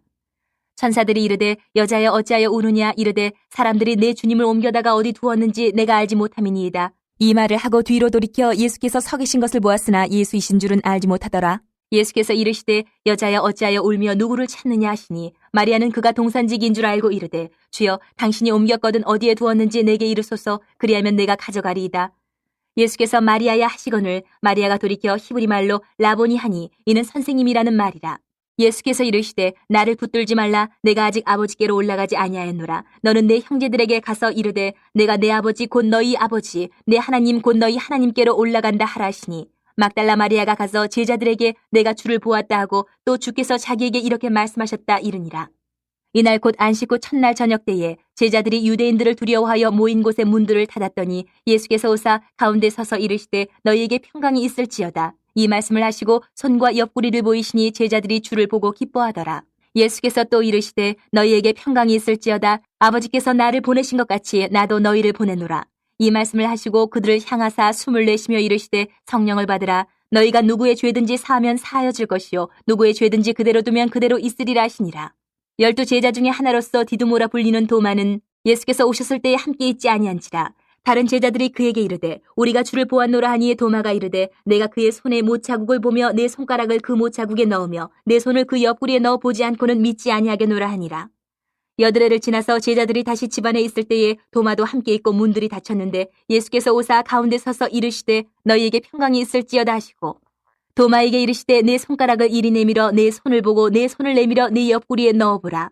천사들이 이르되 여자여 어찌하여 우느냐 이르되 사람들이 내 주님을 옮겨다가 어디 두었는지 내가 알지 못함이니이다. 이 말을 하고 뒤로 돌이켜 예수께서 서 계신 것을 보았으나 예수이신 줄은 알지 못하더라. 예수께서 이르시되 여자여 어찌하여 울며 누구를 찾느냐 하시니 마리아는 그가 동산직인 줄 알고 이르되 주여 당신이 옮겼거든 어디에 두었는지 내게 이르소서 그리하면 내가 가져가리이다. 예수께서 마리아야 하시거늘 마리아가 돌이켜 히브리 말로 라보니 하니 이는 선생님이라는 말이라. 예수께서 이르시되 나를 붙들지 말라. 내가 아직 아버지께로 올라가지 아니하였노라. 너는 내 형제들에게 가서 이르되 내가 내 아버지 곧 너희 아버지 내 하나님 곧 너희 하나님께로 올라간다 하라 하시니 막달라 마리아가 가서 제자들에게 내가 주를 보았다 하고 또 주께서 자기에게 이렇게 말씀하셨다 이르니라. 이날 곧 안식 후 첫날 저녁 때에 제자들이 유대인들을 두려워하여 모인 곳의 문들을 닫았더니 예수께서 오사 가운데 서서 이르시되 너희에게 평강이 있을지어다. 이 말씀을 하시고 손과 옆구리를 보이시니 제자들이 주를 보고 기뻐하더라. 예수께서 또 이르시되 너희에게 평강이 있을지어다. 아버지께서 나를 보내신 것 같이 나도 너희를 보내노라. 이 말씀을 하시고 그들을 향하사 숨을 내쉬며 이르시되 성령을 받으라. 너희가 누구의 죄든지 사하면 사하여질 것이요 누구의 죄든지 그대로 두면 그대로 있으리라 하시니라. 12 제자 중에 하나로서 디두모라 불리는 도마는 예수께서 오셨을 때에 함께 있지 아니한지라. 다른 제자들이 그에게 이르되 우리가 주를 보았노라 하니 도마가 이르되 내가 그의 손에 못자국을 보며 내 손가락을 그 못자국에 넣으며 내 손을 그 옆구리에 넣어 보지 않고는 믿지 아니하겠노라 하니라. 8해를 지나서 제자들이 다시 집안에 있을 때에 도마도 함께 있고 문들이 닫혔는데 예수께서 오사 가운데 서서 이르시되 너희에게 평강이 있을지어다 하시고 도마에게 이르시되 내 손가락을 이리 내밀어 내 손을 보고 내 손을 내밀어 네 옆구리에 넣어보라.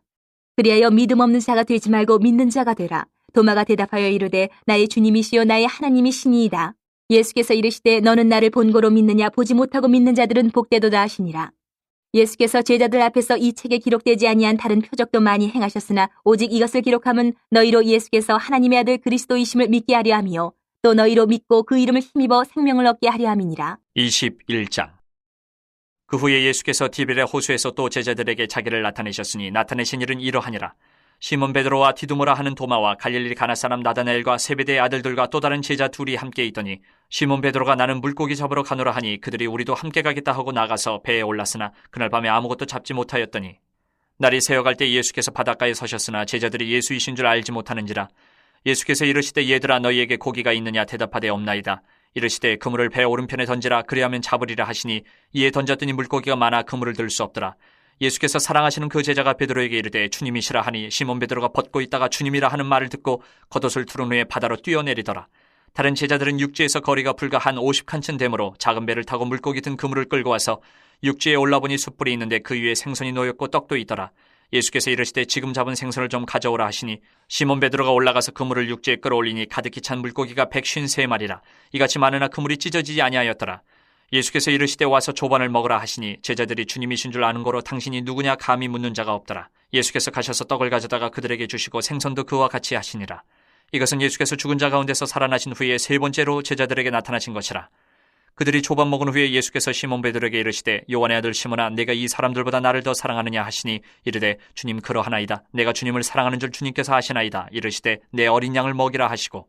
그리하여 믿음 없는 자가 되지 말고 믿는 자가 되라. 도마가 대답하여 이르되 나의 주님이시요 나의 하나님이시니이다. 예수께서 이르시되 너는 나를 본고로 믿느냐 보지 못하고 믿는 자들은 복되도다 하시니라. 예수께서 제자들 앞에서 이 책에 기록되지 아니한 다른 표적도 많이 행하셨으나 오직 이것을 기록함은 너희로 예수께서 하나님의 아들 그리스도이심을 믿게 하려 함이요 또 너희로 믿고 그 이름을 힘입어 생명을 얻게 하려 함이니라. 21장. 그 후에 예수께서 디베레 호수에서 또 제자들에게 자기를 나타내셨으니 나타내신 일은 이러하니라. 시몬 베드로와 디두모라 하는 도마와 갈릴리 가나 사람 나다나엘과 세베대의 아들들과 또 다른 제자 둘이 함께 있더니 시몬 베드로가 나는 물고기 잡으러 가노라 하니 그들이 우리도 함께 가겠다 하고 나가서 배에 올랐으나 그날 밤에 아무것도 잡지 못하였더니 날이 새어갈 때 예수께서 바닷가에 서셨으나 제자들이 예수이신 줄 알지 못하는지라. 예수께서 이르시되 얘들아 너희에게 고기가 있느냐 대답하되 없나이다. 이르시되 그물을 배 오른편에 던지라 그리하면 잡으리라 하시니 이에 던졌더니 물고기가 많아 그물을 들 수 없더라. 예수께서 사랑하시는 그 제자가 베드로에게 이르되 주님이시라 하니 시몬 베드로가 벗고 있다가 주님이라 하는 말을 듣고 겉옷을 두른 후에 바다로 뛰어내리더라. 다른 제자들은 육지에서 거리가 불과 한 50칸쯤 되므로 작은 배를 타고 물고기 든 그물을 끌고 와서 육지에 올라보니 숯불이 있는데 그 위에 생선이 놓였고 떡도 있더라. 예수께서 이르시되 지금 잡은 생선을 좀 가져오라 하시니 시몬 베드로가 올라가서 그물을 육지에 끌어올리니 가득히 찬 물고기가 153마리라. 이같이 많으나 그물이 찢어지지 아니하였더라. 예수께서 이르시되 와서 조반을 먹으라 하시니 제자들이 주님이신 줄 아는 거로 당신이 누구냐 감히 묻는 자가 없더라. 예수께서 가셔서 떡을 가져다가 그들에게 주시고 생선도 그와 같이 하시니라. 이것은 예수께서 죽은 자 가운데서 살아나신 후에 세 번째로 제자들에게 나타나신 것이라. 그들이 조반 먹은 후에 예수께서 시몬 베드로에게 이르시되 요한의 아들 시몬아 내가 이 사람들보다 나를 더 사랑하느냐 하시니 이르되 주님 그러하나이다. 내가 주님을 사랑하는 줄 주님께서 아시나이다. 이르시되 내 어린 양을 먹이라 하시고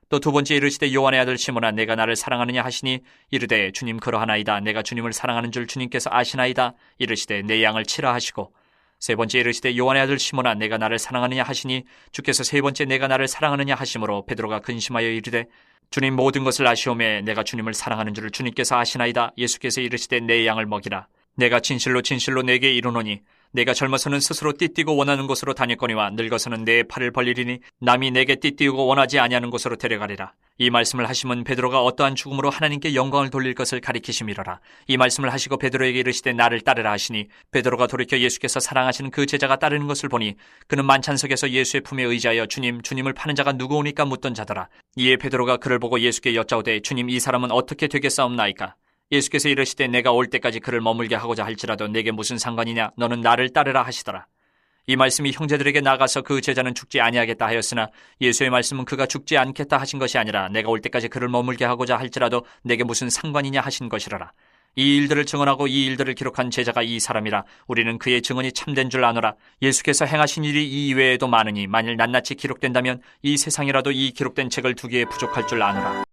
또 두 번째 이르시되 요한의 아들 시몬아 내가 나를 사랑하느냐 하시니 이르되 주님 그러하나이다. 내가 주님을 사랑하는 줄 주님께서 아시나이다. 이르시되 내 양을 치라 하시고 세 번째 이르시되 요한의 아들 시몬아 내가 나를 사랑하느냐 하시니 주께서 세 번째 내가 나를 사랑하느냐 하심으로 베드로가 근심하여 이르되 주님 모든 것을 아시오매 내가 주님을 사랑하는 줄을 주님께서 아시나이다. 예수께서 이르시되 내 양을 먹이라. 내가 진실로 진실로 내게 이르노니 내가 젊어서는 스스로 띠띠고 원하는 곳으로 다녔거니와 늙어서는 내 팔을 벌리리니 남이 내게 띠띠우고 원하지 아니하는 곳으로 데려가리라. 이 말씀을 하시면 베드로가 어떠한 죽음으로 하나님께 영광을 돌릴 것을 가리키심이로라. 이 말씀을 하시고 베드로에게 이르시되 나를 따르라 하시니 베드로가 돌이켜 예수께서 사랑하시는 그 제자가 따르는 것을 보니 그는 만찬석에서 예수의 품에 의지하여 주님을 파는 자가 누구오니까 묻던 자더라. 이에 베드로가 그를 보고 예수께 여짜오되 주님 이 사람은 어떻게 되겠사옵나이까? 예수께서 이르시되 내가 올 때까지 그를 머물게 하고자 할지라도 내게 무슨 상관이냐 너는 나를 따르라 하시더라. 이 말씀이 형제들에게 나가서 그 제자는 죽지 아니하겠다 하였으나 예수의 말씀은 그가 죽지 않겠다 하신 것이 아니라 내가 올 때까지 그를 머물게 하고자 할지라도 내게 무슨 상관이냐 하신 것이라라. 이 일들을 증언하고 이 일들을 기록한 제자가 이 사람이라. 우리는 그의 증언이 참된 줄 아노라. 예수께서 행하신 일이 이 이외에도 많으니 만일 낱낱이 기록된다면 이 세상이라도 이 기록된 책을 두기에 부족할 줄 아노라.